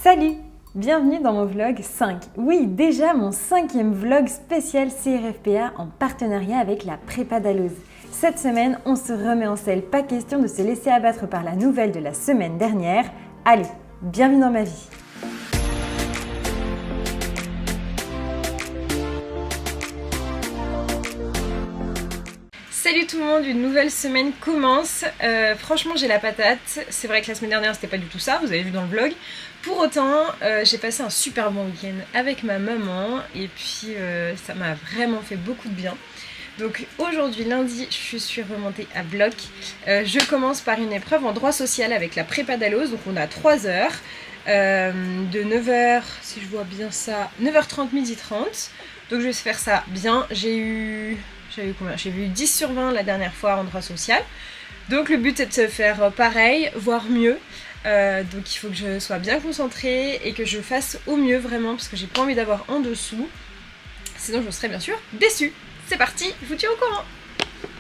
Salut! Bienvenue dans mon vlog 5. Oui, déjà mon 5e vlog spécial CRFPA en partenariat avec la Prépa Dalloz. Cette semaine, on se remet en selle. Pas question de se laisser abattre par la nouvelle de la semaine dernière. Allez, bienvenue dans ma vie! Salut tout le monde, une nouvelle semaine commence. Franchement, j'ai la patate. C'est vrai que la semaine dernière, c'était pas du tout ça, vous avez vu dans le vlog. Pour autant, j'ai passé un super bon week-end avec ma maman et puis ça m'a vraiment fait beaucoup de bien. Donc aujourd'hui, lundi, je suis remontée à bloc. Je commence par une épreuve en droit social avec la Prépa Dalloz. Donc on a 3 heures, de 9h, si je vois bien ça, 9h30, 12h30. Donc je vais faire ça bien. J'avais eu 10 sur 20 la dernière fois en droit social. Donc le but est de se faire pareil, voire mieux. Donc il faut que je sois bien concentrée et que je fasse au mieux vraiment parce que j'ai pas envie d'avoir en dessous. Sinon je serais bien sûr déçue. C'est parti, je vous tiens au courant.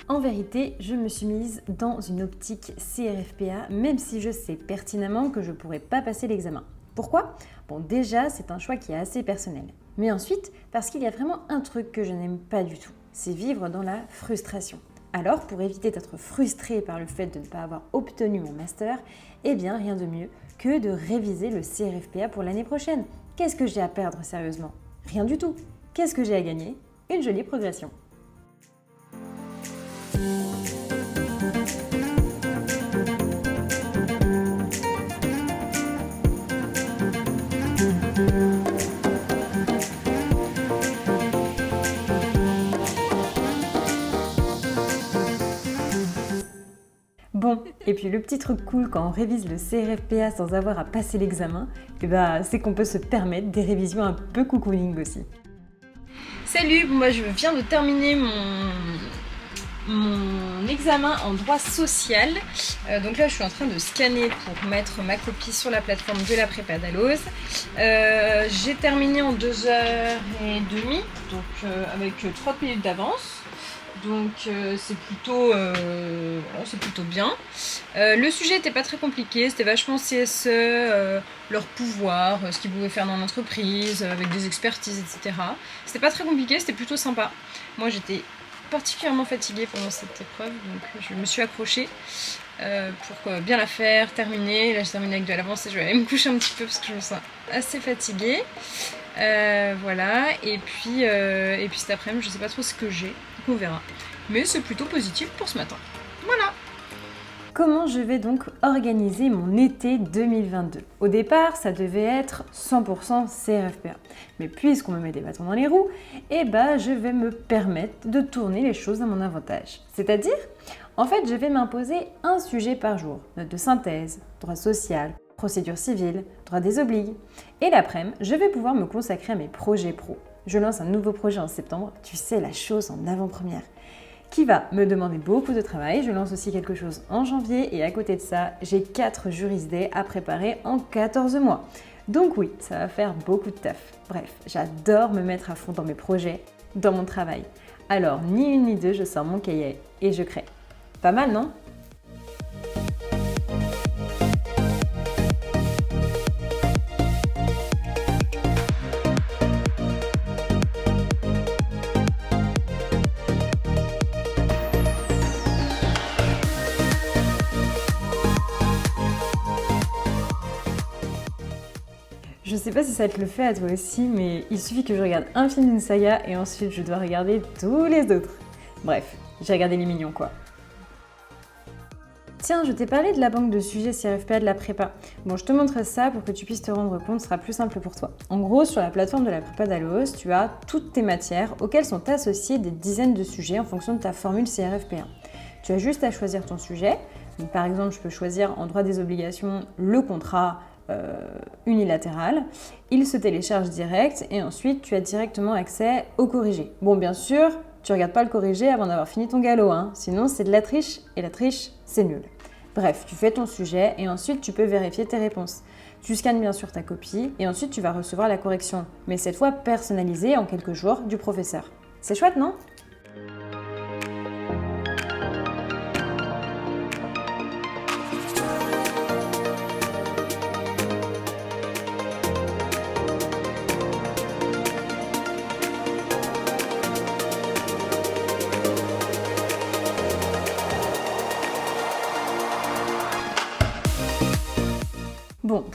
En vérité, je me suis mise dans une optique CRFPA même si je sais pertinemment que je pourrais pas passer l'examen. Pourquoi ? Bon, déjà, c'est un choix qui est assez personnel. Mais ensuite, parce qu'il y a vraiment un truc que je n'aime pas du tout, c'est vivre dans la frustration. Alors, pour éviter d'être frustrée par le fait de ne pas avoir obtenu mon master, eh bien, rien de mieux que de réviser le CRFPA pour l'année prochaine. Qu'est-ce que j'ai à perdre sérieusement ? Rien du tout. Qu'est-ce que j'ai à gagner ? Une jolie progression. Bon, et puis le petit truc cool quand on révise le CRFPA sans avoir à passer l'examen, c'est qu'on peut se permettre des révisions un peu cocooning aussi. Salut, moi je viens de terminer mon examen en droit social. Donc là je suis en train de scanner pour mettre ma copie sur la plateforme de la Prépa Dalloz. J'ai terminé en 2h30, donc avec 30 minutes d'avance. Donc c'est plutôt bien. Le sujet n'était pas très compliqué, c'était vachement CSE, leur pouvoir, ce qu'ils pouvaient faire dans l'entreprise, avec des expertises, etc. C'était pas très compliqué, c'était plutôt sympa. Moi j'étais particulièrement fatiguée pendant cette épreuve, donc je me suis accrochée pour bien la faire, terminer. Là j'ai terminé avec de l'avance et je vais aller me coucher un petit peu parce que je me sens assez fatiguée. Voilà, et puis cet après-midi je sais pas trop ce que j'ai. On verra. Mais c'est plutôt positif pour ce matin. Voilà. Comment je vais donc organiser mon été 2022 ? Au départ, ça devait être 100% CRFPA. Mais puisqu'on me met des bâtons dans les roues, je vais me permettre de tourner les choses à mon avantage. C'est-à-dire, en fait, je vais m'imposer un sujet par jour. Note de synthèse, droit social, procédure civile, droit des obligues. Et l'après-midi, je vais pouvoir me consacrer à mes projets pro. Je lance un nouveau projet en septembre, tu sais, la chose en avant-première, qui va me demander beaucoup de travail. Je lance aussi quelque chose en janvier et à côté de ça, j'ai 4 Juris Day à préparer en 14 mois. Donc oui, ça va faire beaucoup de taf. Bref, j'adore me mettre à fond dans mes projets, dans mon travail. Alors, ni une ni deux, je sors mon cahier et je crée. Pas mal, non ? Je sais pas si ça te le fait à toi aussi, mais il suffit que je regarde un film d'une saga et ensuite je dois regarder tous les autres. Bref, j'ai regardé les mignons quoi. Tiens, je t'ai parlé de la banque de sujets CRFPA de la prépa. Bon, je te montre ça pour que tu puisses te rendre compte, ce sera plus simple pour toi. En gros, sur la plateforme de la Prépa Dalloz, tu as toutes tes matières auxquelles sont associés des dizaines de sujets en fonction de ta formule CRFPA. Tu as juste à choisir ton sujet. Donc, par exemple, je peux choisir en droit des obligations le contrat unilatéral. Il se télécharge direct et ensuite tu as directement accès au corrigé. Bon, bien sûr, tu regardes pas le corrigé avant d'avoir fini ton galop, sinon c'est de la triche et la triche c'est nul. Bref, tu fais ton sujet et ensuite tu peux vérifier tes réponses. Tu scannes bien sûr ta copie et ensuite tu vas recevoir la correction, mais cette fois personnalisée en quelques jours du professeur. C'est chouette, non ?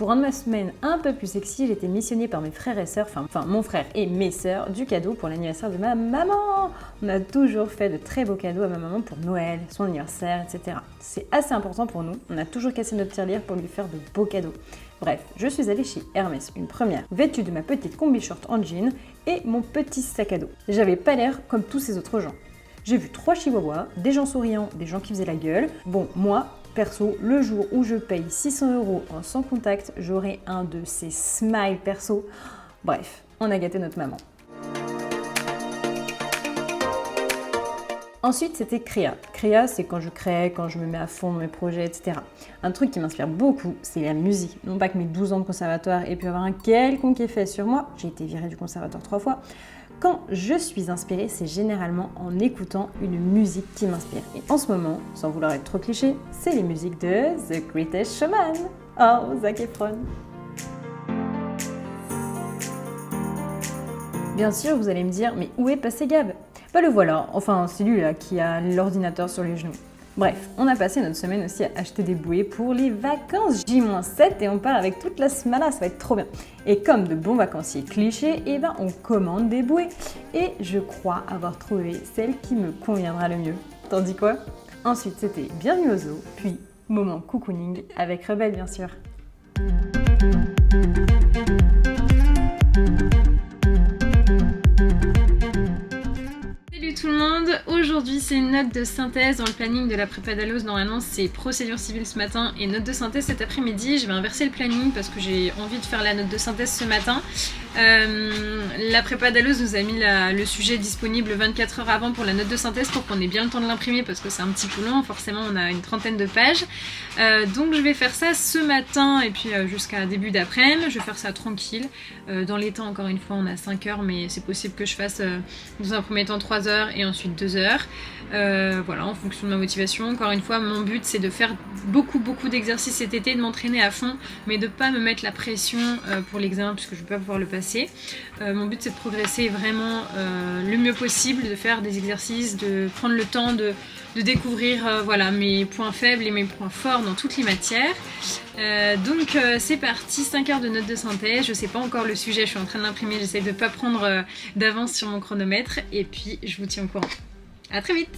pour rendre ma semaine un peu plus sexy, j'ai été missionnée par mes frères et sœurs, enfin mon frère et mes sœurs, du cadeau pour l'anniversaire de ma maman. On a toujours fait de très beaux cadeaux à ma maman pour Noël, son anniversaire, etc. C'est assez important pour nous, on a toujours cassé notre tirelire pour lui faire de beaux cadeaux. Bref, je suis allée chez Hermès, une première, vêtue de ma petite combi short en jean et mon petit sac à dos. J'avais pas l'air comme tous ces autres gens. J'ai vu 3 chihuahuas, des gens souriants, des gens qui faisaient la gueule. Bon, moi, perso, le jour où je paye 600 € en sans contact, j'aurai un de ces smiles perso. Bref, on a gâté notre maman. Ensuite, c'était créa. Créa, c'est quand je crée, quand je me mets à fond dans mes projets, etc. Un truc qui m'inspire beaucoup, c'est la musique. Non pas que mes 12 ans de conservatoire aient pu avoir un quelconque effet sur moi, j'ai été virée du conservatoire 3 fois. Quand je suis inspirée, c'est généralement en écoutant une musique qui m'inspire. Et en ce moment, sans vouloir être trop cliché, c'est les musiques de The Greatest Showman. Oh, Zac Efron. Bien sûr, vous allez me dire, mais où est passé Gab ? Bah le voilà, enfin c'est lui là qui a l'ordinateur sur les genoux. Bref, on a passé notre semaine aussi à acheter des bouées pour les vacances J-7 et on part avec toute la smala, ça va être trop bien. Et comme de bons vacanciers clichés, on commande des bouées. Et je crois avoir trouvé celle qui me conviendra le mieux. T'en dis quoi ? Ensuite c'était bienvenue au zoo, puis moment cocooning avec Rebelle bien sûr. Tout le monde, aujourd'hui c'est une note de synthèse dans le planning de la prépa d'Alloz. Normalement c'est procédure civile ce matin et note de synthèse cet après-midi. Je vais inverser le planning parce que j'ai envie de faire la note de synthèse ce matin. La prépa d'Alloz nous a mis le sujet disponible 24 heures avant pour la note de synthèse pour qu'on ait bien le temps de l'imprimer parce que c'est un petit peu long, forcément on a une trentaine de pages. Donc je vais faire ça ce matin et puis jusqu'à début d'après-midi. Je vais faire ça tranquille. Dans les temps encore une fois on a 5 heures mais c'est possible que je fasse dans un premier temps 3 heures et ensuite 2 heures. Voilà, en fonction de ma motivation. Encore une fois, mon but c'est de faire beaucoup d'exercices cet été, de m'entraîner à fond, mais de pas me mettre la pression pour l'examen puisque je vais pas pouvoir le passer. Mon but c'est de progresser vraiment le mieux possible, de faire des exercices, de prendre le temps de découvrir voilà, mes points faibles et mes points forts dans toutes les matières. Donc c'est parti, 5 heures de notes de synthèse, je sais pas encore le sujet, je suis en train de l'imprimer, j'essaie de pas prendre d'avance sur mon chronomètre et puis je vous tiens au courant. À très vite!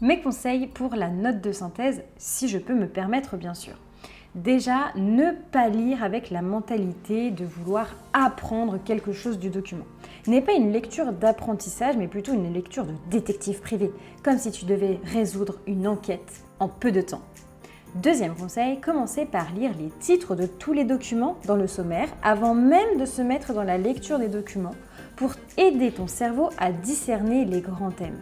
Mes conseils pour la note de synthèse, si je peux me permettre bien sûr. Déjà, ne pas lire avec la mentalité de vouloir apprendre quelque chose du document. N'est pas une lecture d'apprentissage, mais plutôt une lecture de détective privé, comme si tu devais résoudre une enquête en peu de temps. Deuxième conseil, commencez par lire les titres de tous les documents dans le sommaire avant même de se mettre dans la lecture des documents pour aider ton cerveau à discerner les grands thèmes.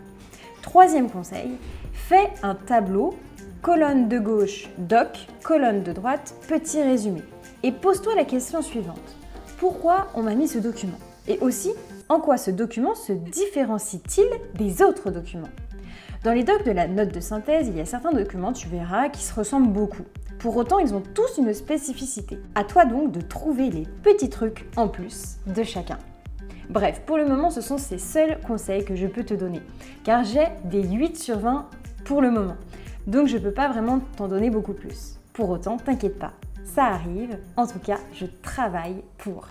Troisième conseil, fais un tableau, colonne de gauche, doc, colonne de droite, petit résumé. Et pose-toi la question suivante. Pourquoi on m'a mis ce document ? Et aussi, en quoi ce document se différencie-t-il des autres documents ? Dans les docs de la note de synthèse, il y a certains documents, tu verras, qui se ressemblent beaucoup. Pour autant, ils ont tous une spécificité. À toi donc de trouver les petits trucs en plus de chacun. Bref, pour le moment, ce sont ces seuls conseils que je peux te donner, car j'ai des 8 sur 20 pour le moment. Donc je ne peux pas vraiment t'en donner beaucoup plus. Pour autant, t'inquiète pas, ça arrive. En tout cas, je travaille pour.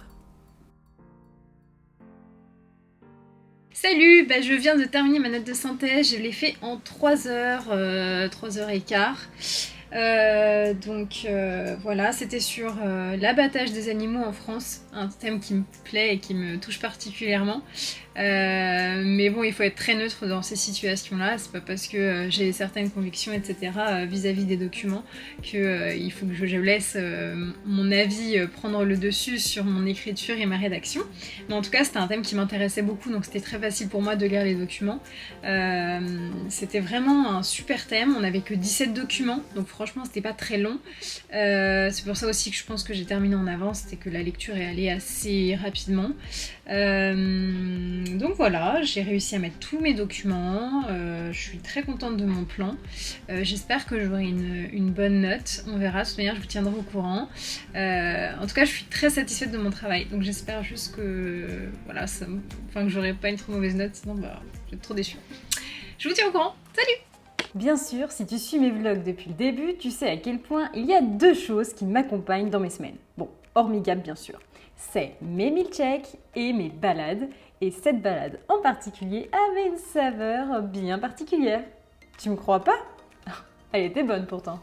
Salut, je viens de terminer ma note de synthèse, je l'ai fait en 3 heures, 3 heures et quart. Voilà, c'était sur l'abattage des animaux en France, un thème qui me plaît et qui me touche particulièrement. Mais bon, il faut être très neutre dans ces situations-là, c'est pas parce que j'ai certaines convictions, etc. Vis-à-vis des documents qu'il faut que je laisse mon avis prendre le dessus sur mon écriture et ma rédaction. Mais en tout cas, c'était un thème qui m'intéressait beaucoup, donc c'était très facile pour moi de lire les documents. C'était vraiment un super thème, on n'avait que 17 documents, donc franchement c'était pas très long. C'est pour ça aussi que je pense que j'ai terminé en avance, c'était que la lecture est allée assez rapidement. Donc voilà, j'ai réussi à mettre tous mes documents, je suis très contente de mon plan. J'espère que j'aurai une bonne note, on verra, de toute manière je vous tiendrai au courant. En tout cas je suis très satisfaite de mon travail, donc j'espère juste que voilà, que j'aurai pas une trop mauvaise note, sinon je vais être trop déçue. Je vous tiens au courant, salut! Bien sûr, si tu suis mes vlogs depuis le début, tu sais à quel point il y a 2 choses qui m'accompagnent dans mes semaines. Bon, hormis Gab bien sûr. C'est mes meal checks et mes balades. Et cette balade en particulier avait une saveur bien particulière. Tu me crois pas? Elle était bonne pourtant.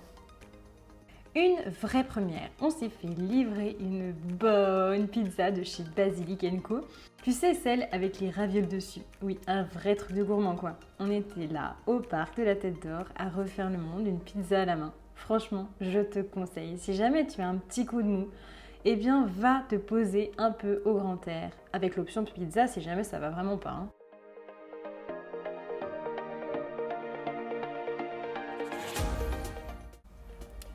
Une vraie première, on s'est fait livrer une bonne pizza de chez Basilic & Co. Tu sais, celle avec les ravioles dessus. Oui, un vrai truc de gourmand quoi. On était là, au parc de la Tête d'Or, à refaire le monde, une pizza à la main. Franchement, je te conseille, si jamais tu as un petit coup de mou, eh bien va te poser un peu au grand air, avec l'option de pizza si jamais ça va vraiment pas. Hein.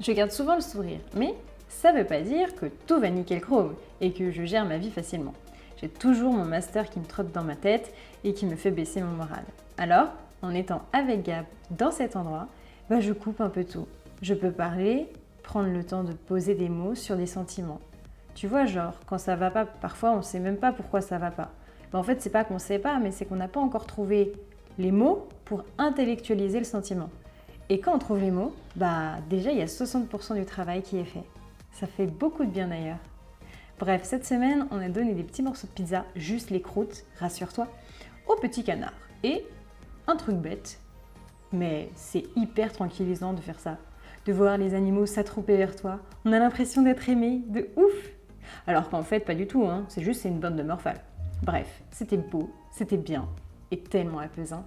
Je garde souvent le sourire, mais ça veut pas dire que tout va nickel chrome et que je gère ma vie facilement. J'ai toujours mon master qui me trotte dans ma tête et qui me fait baisser mon moral. Alors, en étant avec Gab dans cet endroit, je coupe un peu tout. Je peux parler, prendre le temps de poser des mots sur des sentiments. Tu vois, genre, quand ça va pas, parfois on sait même pas pourquoi ça va pas. En fait, c'est pas qu'on sait pas, mais c'est qu'on n'a pas encore trouvé les mots pour intellectualiser le sentiment. Et quand on trouve les mots, déjà il y a 60% du travail qui est fait. Ça fait beaucoup de bien d'ailleurs. Bref, cette semaine, on a donné des petits morceaux de pizza, juste les croûtes, rassure-toi, au petit canard. Et un truc bête, mais c'est hyper tranquillisant de faire ça. De voir les animaux s'attrouper vers toi, on a l'impression d'être aimé, de ouf. Alors qu'en fait, pas du tout, hein. C'est une bande de morphales. Bref, c'était beau, c'était bien et tellement apaisant.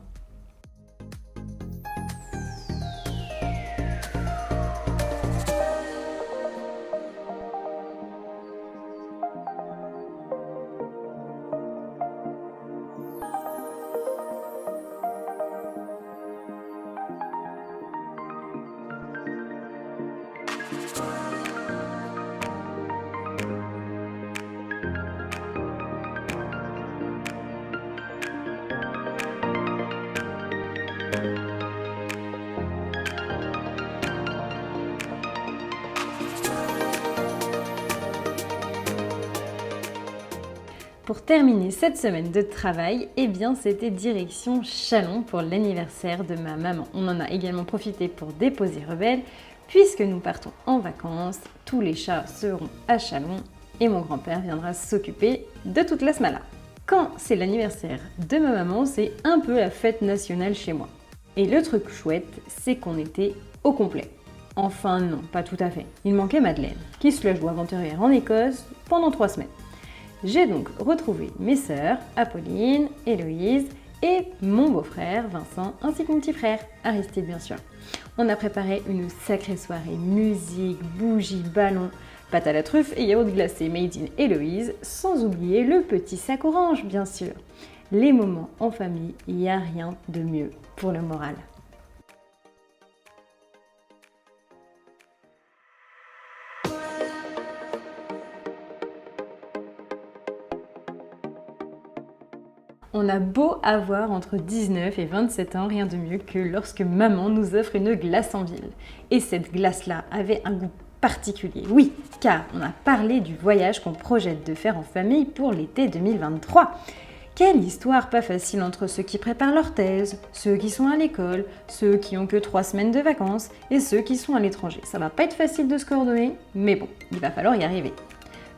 Pour terminer cette semaine de travail, c'était direction Châlons pour l'anniversaire de ma maman. On en a également profité pour déposer Rebelle, puisque nous partons en vacances. Tous les chats seront à Châlons et mon grand-père viendra s'occuper de toute la smala. Quand c'est l'anniversaire de ma maman, c'est un peu la fête nationale chez moi. Et le truc chouette, c'est qu'on était au complet. Enfin non, pas tout à fait. Il manquait Madeleine, qui se la joue aventurière en Écosse pendant 3 semaines. J'ai donc retrouvé mes sœurs, Apolline, Héloïse et mon beau-frère Vincent, ainsi que mon petit frère, Aristide bien sûr. On a préparé une sacrée soirée, musique, bougies, ballons, pâte à la truffe et yaourt glacé made in Héloïse, sans oublier le petit sac orange bien sûr. Les moments en famille, il n'y a rien de mieux pour le moral. On a beau avoir entre 19 et 27 ans, rien de mieux que lorsque maman nous offre une glace en ville. Et cette glace-là avait un goût particulier, oui, car on a parlé du voyage qu'on projette de faire en famille pour l'été 2023. Quelle histoire pas facile entre ceux qui préparent leur thèse, ceux qui sont à l'école, ceux qui ont que 3 semaines de vacances et ceux qui sont à l'étranger. Ça va pas être facile de se coordonner, mais bon, il va falloir y arriver.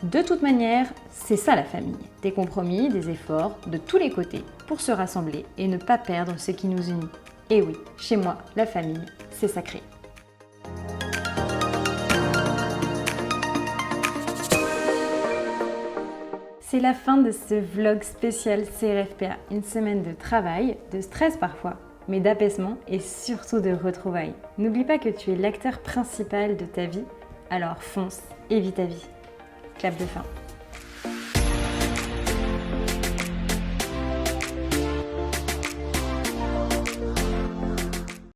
De toute manière, c'est ça la famille. Des compromis, des efforts, de tous les côtés, pour se rassembler et ne pas perdre ce qui nous unit. Et oui, chez moi, la famille, c'est sacré. C'est la fin de ce vlog spécial CRFPA. Une semaine de travail, de stress parfois, mais d'apaisement et surtout de retrouvailles. N'oublie pas que tu es l'acteur principal de ta vie, alors fonce et vis ta vie. Clap de fin.